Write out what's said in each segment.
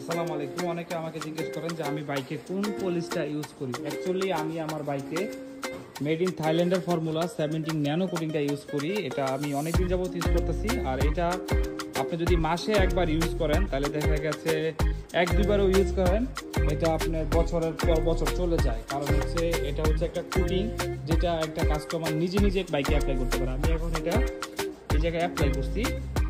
আসসালামু আলাইকুম। অনেকে আমাকে জিজ্ঞেস করেন যে আমি বাইকে কোন পলিশটা ইউজ করি। অ্যাকচুয়ালি আমি আমার বাইকে মেড ইন থাইল্যান্ডের ফর্মুলা 17 ন্যানো কোটিংটা ইউজ করি। এটা আমি অনেকদিন যাবত ইউজ করতেছি। আর এটা আপনি যদি মাসে একবার ইউজ করেন তাহলে দেখা গেছে এক দুইবারও ইউজ করেন, এটা আপনার বছরের পর বছর চলে যায়। কারণ হচ্ছে এটা হচ্ছে একটা কোটিং যেটা একটা কাস্টমার নিজে নিজে বাইকে অ্যাপ্লাই করতে পারে। আমি এখন এটা এই জায়গায় অ্যাপ্লাই করছি,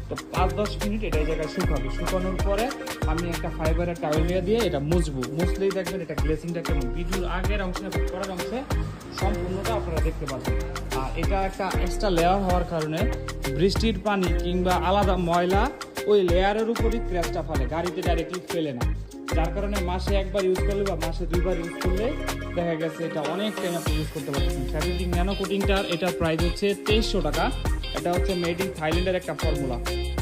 তো 5-10 মিনিট এটা এই জায়গায় শুকাবে। শুকানোর পরে আমি একটা ফাইবারের টাওয়েল দিয়ে এটা মুছলেই দেখবেন এটা গ্লেসিংটা কেমন। ভিডিওর আগের অংশে পরের অংশে সম্পূর্ণটা আপনারা দেখতে পাবেন। আর এটা একটা এক্সট্রা লেয়ার হওয়ার কারণে বৃষ্টির পানি কিংবা আলাদা ময়লা ওই লেয়ারের উপরই ক্র্যাশটা ফেলে, গাড়িতে ডাইরেক্টলি ফেলে না। যার কারণে মাসে একবার ইউজ করলে বা মাসে দুইবার ইউজ করলে দেখা গেছে এটা অনেক টাইম আপনি ইউজ করতে পারছেন। 17 ন্যানো কোটিংটার এটার প্রাইস হচ্ছে 2300 টাকা। এটা হচ্ছে মেড ইন থাইল্যান্ডের একটা ফর্মুলা।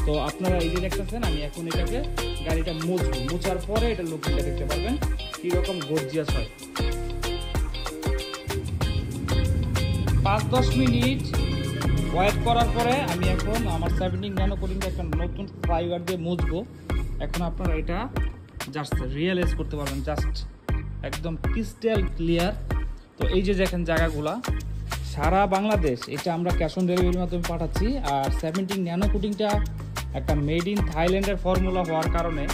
তো আপনারা এই যে দেখতেছেন, আমি এখন এটাকে গাড়িটা মুছার পরে এটা লুকিংটা দেখতে পারবেন কিরকম গর্জিয়াস হয়। 5-10 মিনিট ওয়েট করার পরে আমি এখন আমার 17 ন্যানো কোটিংটা একটা নতুন ফাইবার দিয়ে মুছবো। এখন আপনারা এটা জাস্ট রিয়েলাইজ করতে পারবেন, জাস্ট একদম ক্রিস্টাল ক্লিয়ার। তো এই যে দেখেন জায়গাগুলা সারা বাংলাদেশ এটা আমরা ক্যাশ অন ডেলিভারির মাধ্যমে পাঠাচ্ছি। আর 17 ন্যানো কোটিংটা একটা মেড ইন থাইল্যান্ডের ফর্মুলা হওয়ার কারণে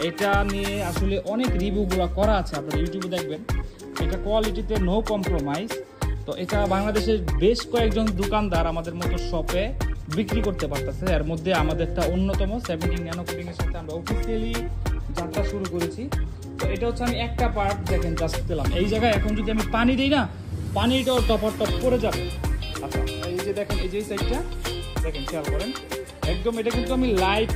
এটা নিয়ে আসলে অনেক রিভিউগুলো করা আছে, আপনারা ইউটিউবে দেখবেন। এটা কোয়ালিটিতে নো কম্প্রোমাইজ। তো এটা বাংলাদেশের বেশ কয়েকজন দোকানদার আমাদের মতো শপে বিক্রি করতে পারতেছে। এর মধ্যে আমাদেরটা অন্যতম। 17 ন্যানো কোটিংয়ের সাথে আমরা অফিসিয়ালি যাত্রা শুরু করেছি। তো এটা হচ্ছে আমি একটা পার্ট দেখেন জাস্ট পেলাম এই জায়গায়। এখন যদি আমি পানি দিই না, পানিটাও টপ করে যাবে। আচ্ছা, এই যে দেখেন এই যে সাইডটা দেখেন, খেয়াল করেন একদম। এটা কিন্তু আমি লাইভ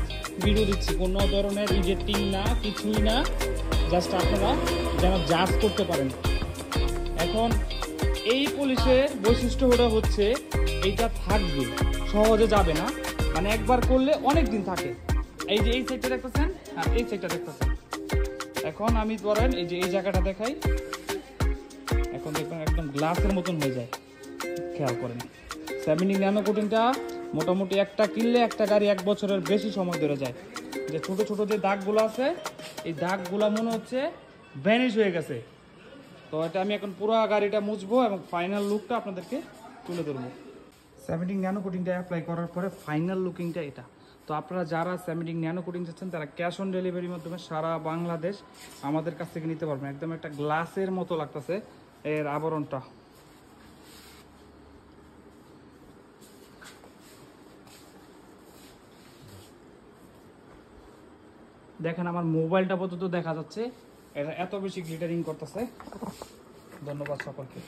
ভিডিও দিচ্ছি, কোনো ধরনের রিজেক্টিং না, কিছুই না। জাস্ট আপনারা যেন জাজ করতে পারেন। এখন এই পলিশের বৈশিষ্ট্যটা হচ্ছে এইটা থাকবে, সহজে যাবে না, মানে একবার করলে অনেক দিন থাকে। এই যে এই সাইডটা দেখতেছেন আর এই সাইডটা দেখতেছেন। এখন আমি ধরেন এই যে এই জায়গাটা দেখাই, এখন দেখবেন একদম গ্লাসের মতন হয়ে যায়। খেয়াল করেন 17 ন্যানো কোটিংটা মোটামুটি একটা কিনলে একটা গাড়ি 1 বছরের বেশি সময় ধরে যায়। যে ছোট ছোট যে দাগগুলো আছে এই দাগগুলো মনে হচ্ছে ভ্যানিশ হয়ে গেছে। তো এটা আমি এখন পুরো গাড়িটা মুছবো এবং ফাইনাল লুকটা আপনাদেরকে তুলে ধরবো। 17 ন্যানো কোটিংটা অ্যাপ্লাই করার পরে ফাইনাল লুকিংটা এটা। তো আপনারা যারা 17 ন্যানো কোটিং চাচ্ছেন তারা ক্যাশ অন ডেলিভারির মাধ্যমে সারা বাংলাদেশ আমাদের কাছ থেকে নিতে পারবেন। একদম একটা গ্লাসের মতো লাগতেছে এর আবরণটা। দেখেন আমার মোবাইলটা পর্যন্ত দেখা যাচ্ছে, এটা এত বেশি গ্লিটারিং করতেছে। ধন্যবাদ সকলকে।